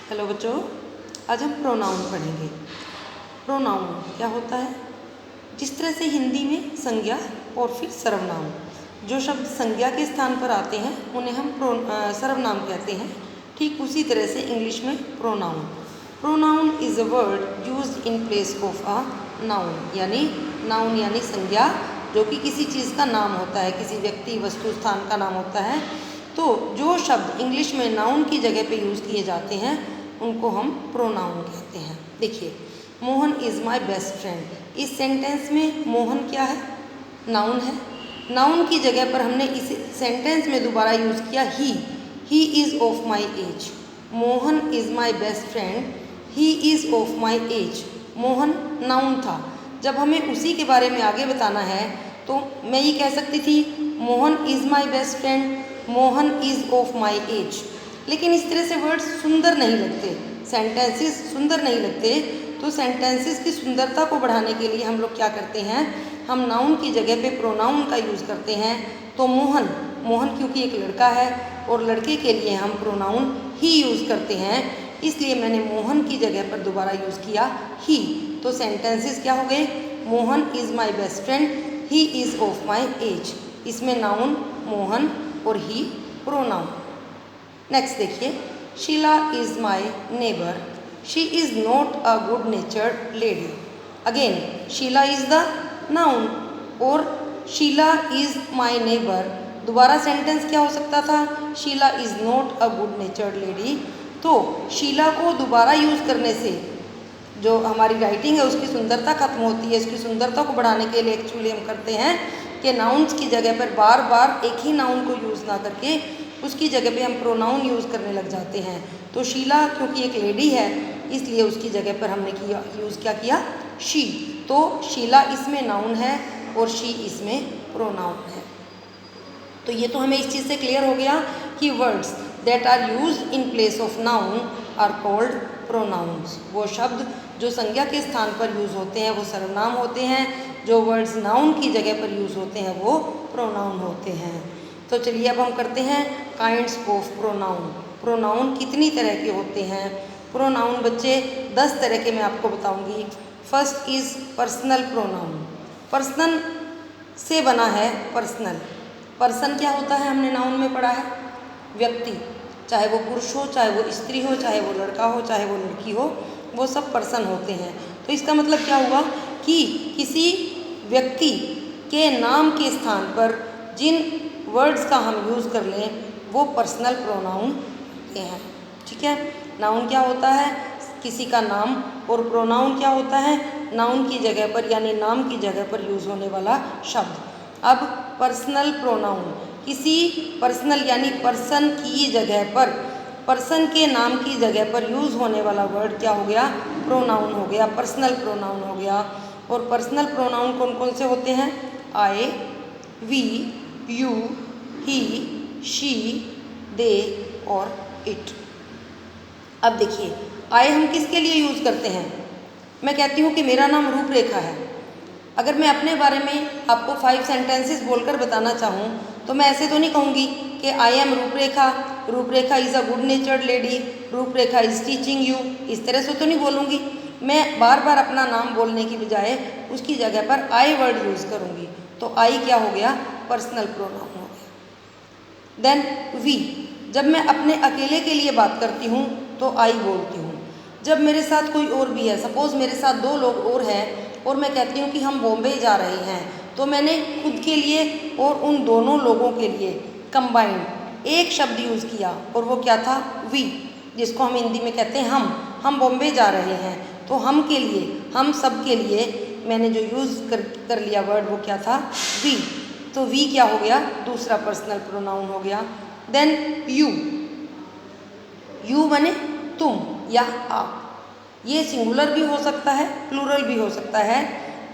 Hello बच्चों, आज हम प्रोनाउन पढ़ेंगे। प्रोनाउन क्या होता है? जिस तरह से हिंदी में संज्ञा और फिर सर्वनाम, जो शब्द संज्ञा के स्थान पर आते हैं उन्हें हम सर्वनाम कहते हैं। ठीक उसी तरह से इंग्लिश में pronoun. Pronoun is a word used in place of a noun, यानी नाउन यानी संज्ञा, जो कि किसी चीज़ का नाम होता है, किसी व्यक्ति वस्तु स्थान का नाम होता है। तो जो शब्द इंग्लिश में नाउन की जगह पे यूज़ किए जाते हैं उनको हम प्रोनाउन कहते हैं। देखिए, Mohan is my best friend. इस सेंटेंस में मोहन क्या है? नाउन है। नाउन की जगह पर हमने इस सेंटेंस में दोबारा यूज़ किया ही is of my as. Mohan is my best friend, he is of my as. Mohan noun था। जब हमें उसी के बारे में आगे बताना है तो मैं ये कह सकती थी Mohan is my best friend, Mohan is of my as. लेकिन इस तरह से वर्ड्स सुंदर नहीं लगते, सेंटेंसेस सुंदर नहीं लगते। तो सेंटेंसेस की सुंदरता को बढ़ाने के लिए हम लोग क्या करते हैं, हम नाउन की जगह पे प्रोनाउन का यूज़ करते हैं। तो मोहन क्योंकि एक लड़का है और लड़के के लिए हम प्रोनाउन ही यूज़ करते हैं, इसलिए मैंने मोहन की जगह पर दोबारा यूज़ किया ही। तो सेंटेंसेस क्या हो गए? Mohan is my best friend, he is of my age. इसमें नाउन मोहन और ही प्रोनाउन। नेक्स्ट देखिए, Sheela is my neighbour, she is not a good natured lady. Again Sheela is the noun और शीला इज़ माई नेबर। दोबारा sentence क्या हो सकता था? Sheela is not a good natured lady. तो शीला को दोबारा यूज़ करने से जो हमारी राइटिंग है उसकी सुंदरता खत्म होती है। इसकी सुंदरता को बढ़ाने के लिए एक्चुअली हम करते हैं कि नाउन्स की जगह पर बार बार एक ही नाउन को यूज़ ना करके उसकी जगह पे हम प्रोनाउन यूज़ करने लग जाते हैं। तो शीला क्योंकि एक लेडी है इसलिए उसकी जगह पर हमने यूज़ क्या किया? शी। तो शीला इसमें नाउन है और शी इसमें प्रोनाउन है। तो ये तो हमें इस चीज़ से क्लियर हो गया कि words that are used in place of noun are called pronouns. वो शब्द जो संज्ञा के स्थान पर यूज़ होते हैं वो सर्वनाम होते हैं, जो वर्ड्स नाउन की जगह पर यूज़ होते हैं वो प्रोनाउन होते हैं। तो चलिए अब हम करते हैं काइंड्स ऑफ प्रोनाउन। प्रोनाउन कितनी तरह के होते हैं? प्रोनाउन बच्चे 10 तरह के मैं आपको बताऊंगी। First is personal pronoun. Personal से बना है पर्सनल। पर्सन क्या होता है? हमने नाउन में पढ़ा है व्यक्ति, चाहे वो पुरुष हो, चाहे वो स्त्री हो, चाहे वो लड़का हो, चाहे वो लड़की हो, वो सब पर्सन होते हैं। तो इसका मतलब क्या हुआ कि किसी व्यक्ति के नाम के स्थान पर जिन वर्ड्स का हम यूज़ कर लें वो पर्सनल प्रोनाउन होते हैं। ठीक है, नाउन क्या होता है? किसी का नाम, और प्रोनाउन क्या होता है? नाउन की जगह पर यानी नाम की जगह पर यूज़ होने वाला शब्द। अब पर्सनल प्रोनाउन, किसी पर्सनल यानी पर्सन की जगह पर, पर्सन के नाम की जगह पर यूज़ होने वाला वर्ड क्या हो गया? प्रोनाउन हो गया, पर्सनल प्रोनाउन हो गया। और पर्सनल प्रोनाउन कौन कौन से होते हैं? आई, वी, यू, ही, शी, दे और इट। अब देखिए, आई हम किसके लिए यूज़ करते हैं? मैं कहती हूँ कि मेरा नाम रूपरेखा है। अगर मैं अपने बारे में आपको 5 सेंटेंसेस बोलकर बताना चाहूँ तो मैं ऐसे तो नहीं कहूँगी कि आई एम रूपरेखा, रूपरेखा is a good natured lady, रूपरेखा इज़ टीचिंग यू। इस तरह से तो नहीं बोलूँगी। मैं बार बार अपना नाम बोलने की बजाय उसकी जगह पर आई वर्ड यूज़ करूँगी। तो आई क्या हो गया? पर्सनल प्रोनाउन हो गया। देन वी, जब मैं अपने अकेले के लिए बात करती हूँ तो आई बोलती हूँ। जब मेरे साथ कोई और भी है, सपोज़ मेरे साथ 2 लोग और हैं और मैं कहती हूँ कि हम बॉम्बे जा रहे हैं, तो मैंने खुद के लिए और उन दोनों लोगों के लिए कंबाइंड एक शब्द यूज़ किया और वो क्या था? वी, जिसको हम हिंदी में कहते हैं हम बॉम्बे जा रहे हैं। तो हम के लिए, हम सब के लिए मैंने जो यूज़ कर लिया वर्ड वो क्या था? वी। तो वी क्या हो गया? दूसरा पर्सनल प्रोनाउन हो गया। देन यू बने तुम या आप। ये सिंगुलर भी हो सकता है, प्लूरल भी हो सकता है।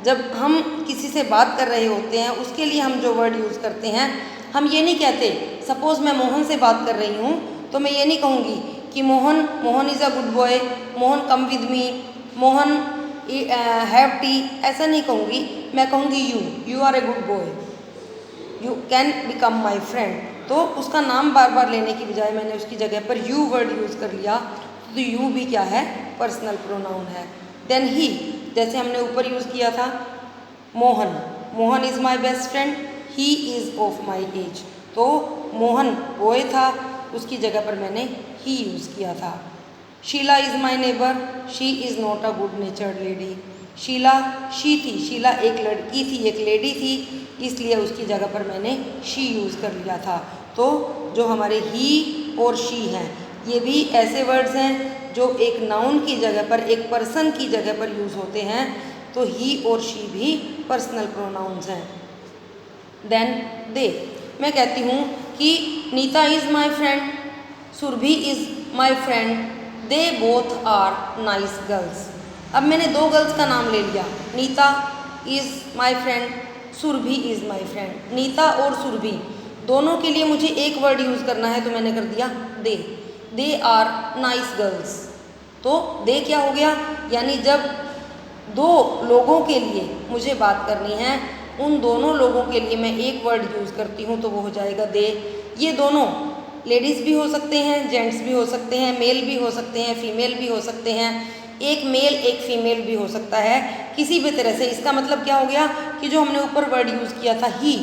जब हम किसी से बात कर रहे होते हैं उसके लिए हम जो वर्ड यूज़ करते हैं, हम ये नहीं कहते, सपोज़ मैं मोहन से बात कर रही हूँ तो मैं ये नहीं कहूँगी कि Mohan is a good boy, Mohan come with me, Mohan have tea, ऐसा नहीं कहूँगी। मैं कहूँगी you are a good boy, you can become my friend. तो उसका नाम बार बार लेने की बजाय मैंने उसकी जगह पर यू वर्ड यूज़ कर लिया। तो यू भी क्या है, पर्सनल प्रोनाउन है। देन ही, जैसे हमने ऊपर यूज़ किया था Mohan, Mohan is my best friend, he is of my as. तो मोहन बॉय था, उसकी जगह पर मैंने ही यूज़ किया था। Sheela is my neighbour, she is not a good natured lady. Sheela she थी, शीला एक लड़की थी, एक लेडी थी, इसलिए उसकी जगह पर मैंने शी यूज़ कर लिया था। तो जो हमारे ही और शी हैं, ये भी ऐसे वर्ड्स हैं जो एक नाउन की जगह पर, एक पर्सन की जगह पर यूज़ होते हैं। तो ही और शी भी पर्सनल प्रोनाउंस हैं। देन दे, मैं कहती हूँ कि Neeta is my friend, Surabhi is my friend, they both are nice girls. अब मैंने दो गर्ल्स का नाम ले लिया, Neeta is my friend, Surabhi is my friend. Neeta और सुरभि दोनों के लिए मुझे एक वर्ड यूज़ करना है, तो मैंने कर दिया दे। They are nice girls. तो दे क्या हो गया, यानी जब दो लोगों के लिए मुझे बात करनी है, उन दोनों लोगों के लिए मैं एक वर्ड यूज़ करती हूँ, तो वो हो जाएगा दे। ये दोनों लेडीज़ भी हो सकते हैं, जेंट्स भी हो सकते हैं, मेल भी हो सकते हैं, फीमेल भी हो सकते हैं, एक मेल एक फीमेल भी हो सकता है, किसी भी तरह से। इसका मतलब क्या हो गया कि जो हमने ऊपर वर्ड यूज़ किया था ही,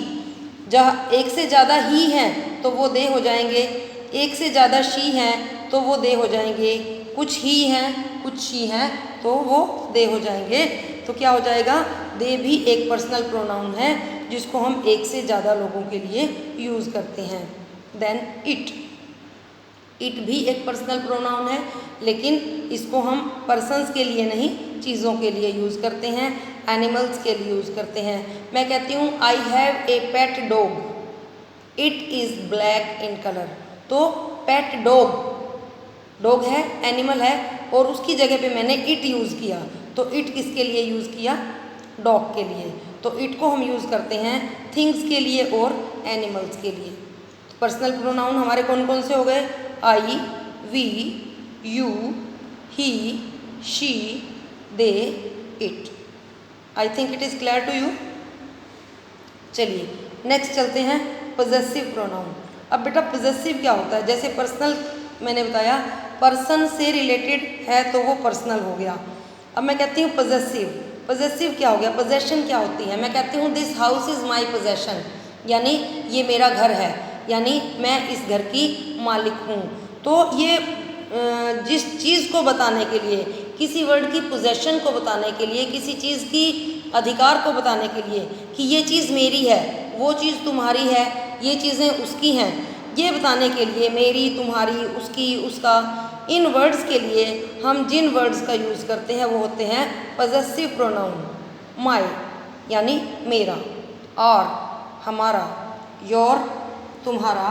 जहाँ एक से ज़्यादा ही हैं तो वो दे हो जाएंगे, एक से ज़्यादा शी हैं तो वो दे हो जाएंगे, कुछ ही हैं कुछ शी हैं तो वो दे हो जाएंगे। तो क्या हो जाएगा, दे भी एक पर्सनल प्रोनाउन है जिसको हम एक से ज़्यादा लोगों के लिए यूज़ करते हैं। देन इट, इट भी एक पर्सनल प्रोनाउन है, लेकिन इसको हम पर्सन्स के लिए नहीं, चीज़ों के लिए यूज़ करते हैं, एनिमल्स के लिए यूज़ करते हैं। मैं कहती हूँ I have a pet dog, it is black in colour. तो पेट डॉग, डॉग है, एनिमल है, और उसकी जगह पे मैंने इट यूज़ किया। तो इट किसके लिए यूज़ किया, डॉग के लिए। तो इट को हम यूज़ करते हैं थिंग्स के लिए और एनिमल्स के लिए। तो पर्सनल प्रोनाउन हमारे कौन कौन से हो गए, I, we, you, he, she, they, it. I think it is clear to you. चलिए नेक्स्ट चलते हैं पोजेसिव प्रोनाउन। अब बेटा पोजेसिव क्या होता है, जैसे पर्सनल मैंने बताया, पर्सन से रिलेटेड है तो वो पर्सनल हो गया। अब मैं कहती हूँ पोजेसिव, पोजेसिव क्या हो गया, पोजेशन क्या होती है। मैं कहती हूँ this house is my possession, यानी ये मेरा घर है, यानी मैं इस घर की मालिक हूँ। तो ये जिस चीज़ को बताने के लिए, किसी वर्ड की पोजेशन को बताने के लिए, किसी चीज़ की अधिकार को बताने के लिए कि ये चीज़ मेरी है, वो चीज़ तुम्हारी है, ये चीज़ें उसकी हैं, ये बताने के लिए मेरी, तुम्हारी, उसकी, उसका, इन वर्ड्स के लिए हम जिन वर्ड्स का यूज़ करते हैं वो होते हैं पोजेसिव प्रोनाउन। माय यानी मेरा, और हमारा, योर तुम्हारा,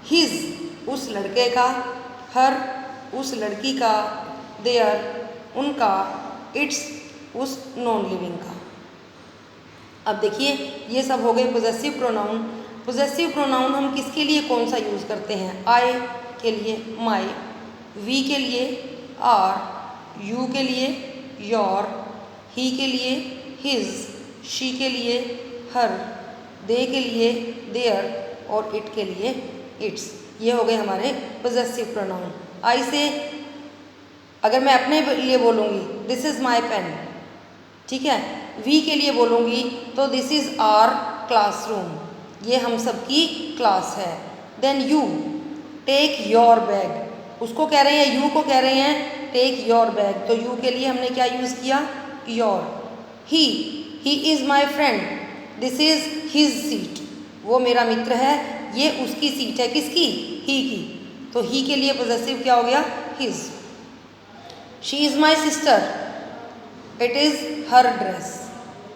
हिज उस लड़के का, हर उस लड़की का, देयर उनका, इट्स उस नॉन लिविंग का। अब देखिए ये सब हो गए पोजेसिव प्रोनाउन। पोजेसिव प्रोनाउन हम किसके लिए कौन सा यूज़ करते हैं, आई के लिए माय, वी के लिए आर, यू के लिए योर, ही के लिए हिज, शी के लिए हर, दे के लिए देयर, और इट के लिए इट्स। ये हो गए हमारे पोजेसिव प्रोनाउन। आई से अगर मैं अपने लिए बोलूँगी दिस इज़ माई पेन, ठीक है। वी के लिए बोलूँगी तो दिस इज़ आर क्लासरूम, ये हम सब की क्लास है। Then you, take your bag, उसको कह रहे हैं, यू को कह रहे हैं टेक योर बैग, तो यू के लिए हमने क्या यूज़ किया, your. He is my friend, this is his seat, वो मेरा मित्र है, ये उसकी सीट है, किसकी, ही की, तो ही के लिए पोजेसिव क्या हो गया, his. She is my sister, it is her dress,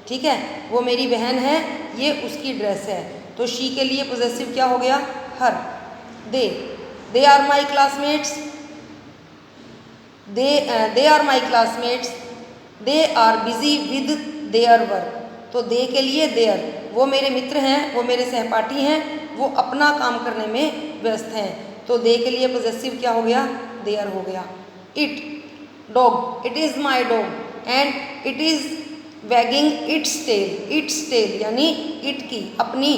ठीक है, वो मेरी बहन है, ये उसकी ड्रेस है, तो शी के लिए पोजेसिव क्या हो गया, her. They are my classmates, they are my classmates, they are busy with their work, तो दे के लिए देयर, वो मेरे मित्र हैं, वो मेरे सहपाठी हैं, वो अपना काम करने में व्यस्त हैं, तो दे के लिए पोजेसिव क्या हो गया, देयर हो गया। It, dog, it is my dog and it is wagging its tail, its tail यानी इट की, अपनी,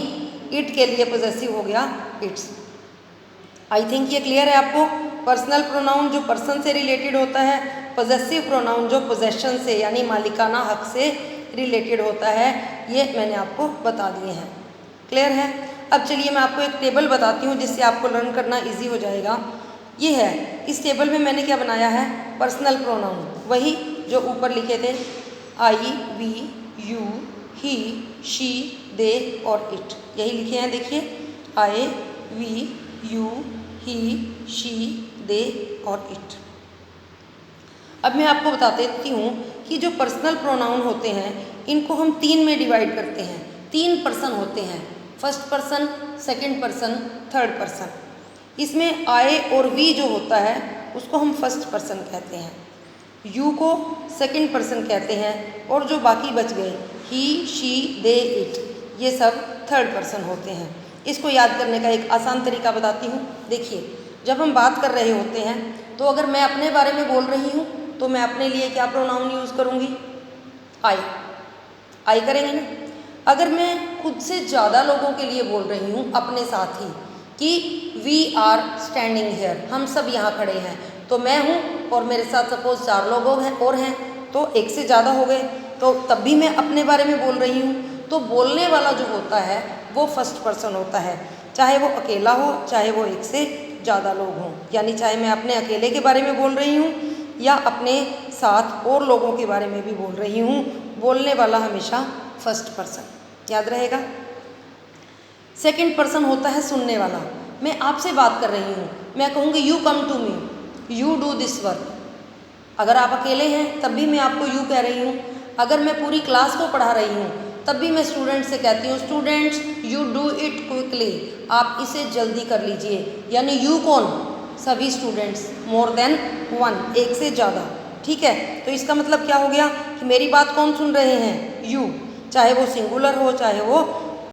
इट के लिए पोजेसिव हो गया इट्स। आई थिंक ये क्लियर है आपको। पर्सनल प्रोनाउन जो पर्सन से रिलेटेड होता है, पॉजेसिव प्रोनाउन जो पोजेशन से यानी मालिकाना हक से रिलेटेड होता है। ये मैंने आपको बता दिए हैं। क्लियर है? अब चलिए मैं आपको एक टेबल बताती हूँ जिससे आपको लर्न करना इजी हो जाएगा। ये है, इस टेबल में मैंने क्या बनाया है, पर्सनल प्रोनाउन, वही जो ऊपर लिखे थे, आई, वी, यू, ही, शी, दे और इट, यही लिखे हैं। देखिए, आई, वी, यू, ही, शी, दे और इट। अब मैं आपको बता देती हूँ कि जो पर्सनल प्रोनाउन होते हैं इनको हम 3 में डिवाइड करते हैं। 3 पर्सन होते हैं, first person, second person, third person. इसमें आई और वी जो होता है उसको हम फर्स्ट पर्सन कहते हैं, यू को सेकंड पर्सन कहते हैं और जो बाकी बच गए ही, शी, दे, इट, ये सब थर्ड पर्सन होते हैं। इसको याद करने का एक आसान तरीका बताती हूँ। देखिए, जब हम बात कर रहे होते हैं तो अगर मैं अपने बारे में बोल रही हूँ तो मैं अपने लिए क्या प्रोनाउन यूज़ करूँगी, आई करेंगे ना। अगर मैं खुद से ज़्यादा लोगों के लिए बोल रही हूँ अपने साथ ही कि वी आर स्टैंडिंग हेयर, हम सब यहाँ खड़े हैं, तो मैं हूँ और मेरे साथ सपोज 4 लोग और हैं, तो एक से ज़्यादा हो गए, तो तब भी मैं अपने बारे में बोल रही हूँ। तो बोलने वाला जो होता है वो फर्स्ट पर्सन होता है, चाहे वो अकेला हो, चाहे वो एक से ज़्यादा लोग हों। यानी चाहे मैं अपने अकेले के बारे में बोल रही हूँ या अपने साथ और लोगों के बारे में भी बोल रही हूँ, बोलने वाला हमेशा फर्स्ट पर्सन, याद रहेगा। सेकंड पर्सन होता है सुनने वाला। मैं आपसे बात कर रही हूँ, मैं कहूँगी you come to me, you do this work. अगर आप अकेले हैं तब भी मैं आपको यू कह रही हूँ। अगर मैं पूरी क्लास को पढ़ा रही हूँ तब भी मैं स्टूडेंट से कहती हूँ, students you do it quickly, आप इसे जल्दी कर लीजिए। यानी यू कौन, सभी स्टूडेंट्स, मोर देन 1, एक से ज़्यादा। ठीक है, तो इसका मतलब क्या हो गया कि मेरी बात कौन सुन रहे हैं, यू, चाहे वो सिंगुलर हो चाहे वो